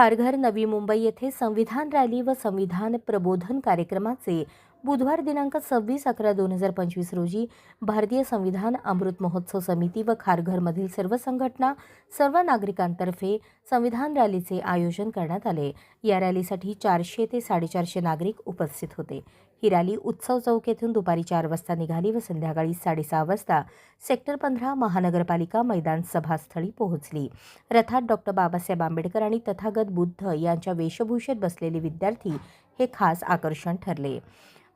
खारघर, नवी मुंबई येथे संविधान रॅली व संविधान प्रबोधन कार्यक्रमाचे बुधवार दिनांक 26/11/2025 रोजी भारतीय संविधान अमृत महोत्सव समिती व खारघरमधील सर्व संघटना, सर्व नागरिकांतर्फे संविधान रॅलीचे आयोजन करण्यात आले। या रॅलीसाठी 400 ते 450 नागरिक उपस्थित होते। ही रॅली उत्सव चौक येथून दुपारी 4 वाजता निघाली व संध्याकाळी 6:30 वाजता सेक्टर 15 महानगरपालिका मैदान सभास्थळी पोहोचली। रथात डॉक्टर बाबासाहेब आंबेडकर आणि तथागत बुद्ध यांच्या वेशभूषेत बसलेले विद्यार्थी हे खास आकर्षण ठरले।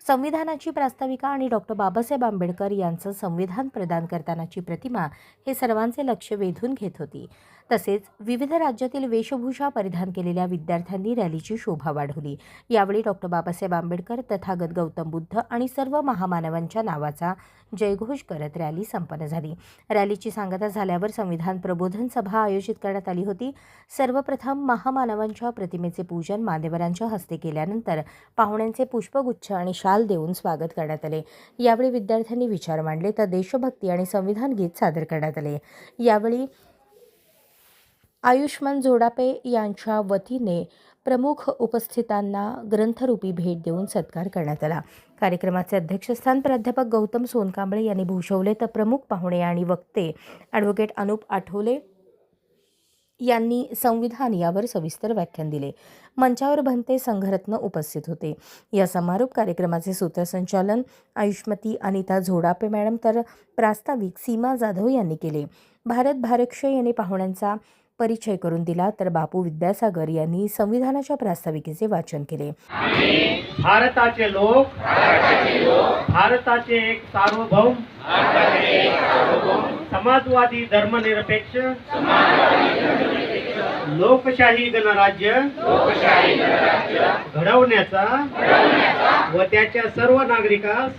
संविधानाची प्रास्ताविका आणि डॉक्टर बाबासाहेब आंबेडकर यांचं संविधान प्रदान करतानाची प्रतिमा हे सर्वांचे लक्ष वेधून घेत होती। तसेच विविध राज्यातील वेशभूषा परिधान केलेल्या विद्यार्थ्यांनी रॅलीची शोभा वाढवली। यावेळी डॉक्टर बाबासाहेब आंबेडकर, तथागत गौतम बुद्ध आणि सर्व महामानवांच्या नावाचा जयघोष करत रॅली संपन्न झाली। रॅलीची सांगता झाल्यावर संविधान प्रबोधन सभा आयोजित करण्यात आली होती। सर्वप्रथम महामानवांच्या प्रतिमेचे पूजन मान्यवरांच्या हस्ते केल्यानंतर पाहुण्यांचे पुष्पगुच्छ आणि शाल देऊन स्वागत करण्यात आले। यावेळी विद्यार्थ्यांनी विचार मांडले तर देशभक्ती आणि संविधान गीत सादर करण्यात आले। यावेळी आयुष्मान जोडापे यांच्या वतीने प्रमुख उपस्थितांना ग्रंथरूपी भेट देऊन सत्कार करण्यात आला। कार्यक्रमाचे अध्यक्षस्थान प्राध्यापक गौतम सोनकांबळे यांनी भूषवले तर प्रमुख पाहुणे आणि वक्ते ॲडव्होकेट अनुप आठवले यांनी संविधान यावर सविस्तर व्याख्यान दिले। मंचावर भंते संघरत्न उपस्थित होते। या समारोप कार्यक्रमाचे सूत्रसंचालन आयुष्मती अनिता झोडापे मॅडम तर प्रास्ताविक सीमा जाधव यांनी केले। भारत भारक्षय यांनी पाहुण्यांचा परिचय करून दिला तर बापू विद्यासागर यांनी संविधानाच्या प्रास्ताविकेचे वाचन केले। भारताचे लोक भारताचे एक सार्वभौम समाजवादी धर्मनिरपेक्ष लोकशाही गणराज्य घडवण्याचा व त्याच्या सर्व नागरिकास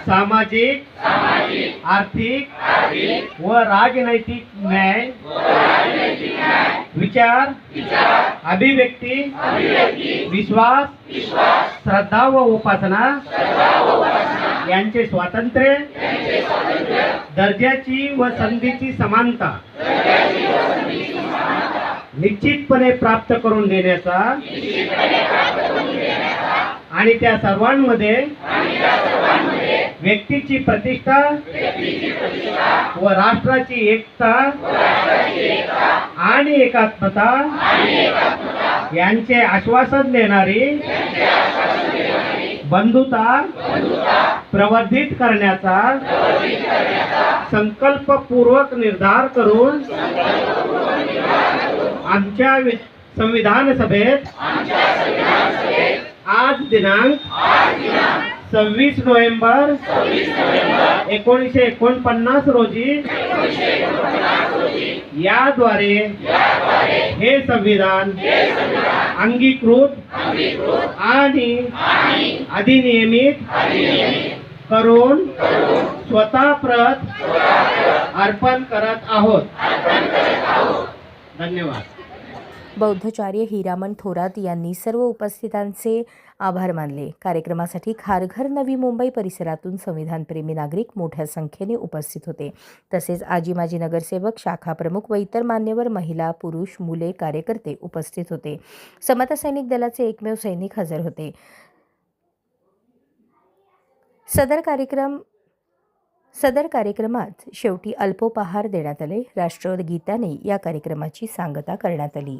सामाजिक, आर्थिक व राजनैतिक न्याय, विचार, अभिव्यक्ती, विश्वास, श्रद्धा व उपासना यांचे स्वातंत्र्य, दर्जाची व संधीची समानता निश्चितपणे प्राप्त करून देण्याचा आणि त्या सर्वांमध्ये व्यक्तीची प्रतिष्ठा व राष्ट्राची एकता आणि एकात्मता यांचे आश्वासन देणारी बंधुता प्रवर्धित करण्याचा संकल्पपूर्वक निर्धार करून आमच्या संविधान सभेत आज दिनांक 26 नोव्हेंबर 1949 रोजी याद्वारे हे संविधान अंगीकृत आणि अधिनियमित करून स्वतः प्रत अर्पण करत आहोत। धन्यवाद। बौद्धचार्य हिरामण थोरात यांनी सर्व उपस्थितांचे आभार मानले। कार्यक्रमासाठी खारघर, नवी मुंबई परिसरातून संविधानप्रेमी नागरिक मोठ्या संख्येने उपस्थित होते। तसेच आजी माजी नगरसेवक, शाखा प्रमुख व इतर मान्यवर महिला, पुरुष, मुले, कार्यकर्ते उपस्थित होते। समता सैनिक दलाचे एकमेव सैनिक हजर होते। सदर कार्यक्रमात शेवटी अल्पोपहार देण्यात आले। राष्ट्रगीताने या कार्यक्रमाची सांगता करण्यात आली।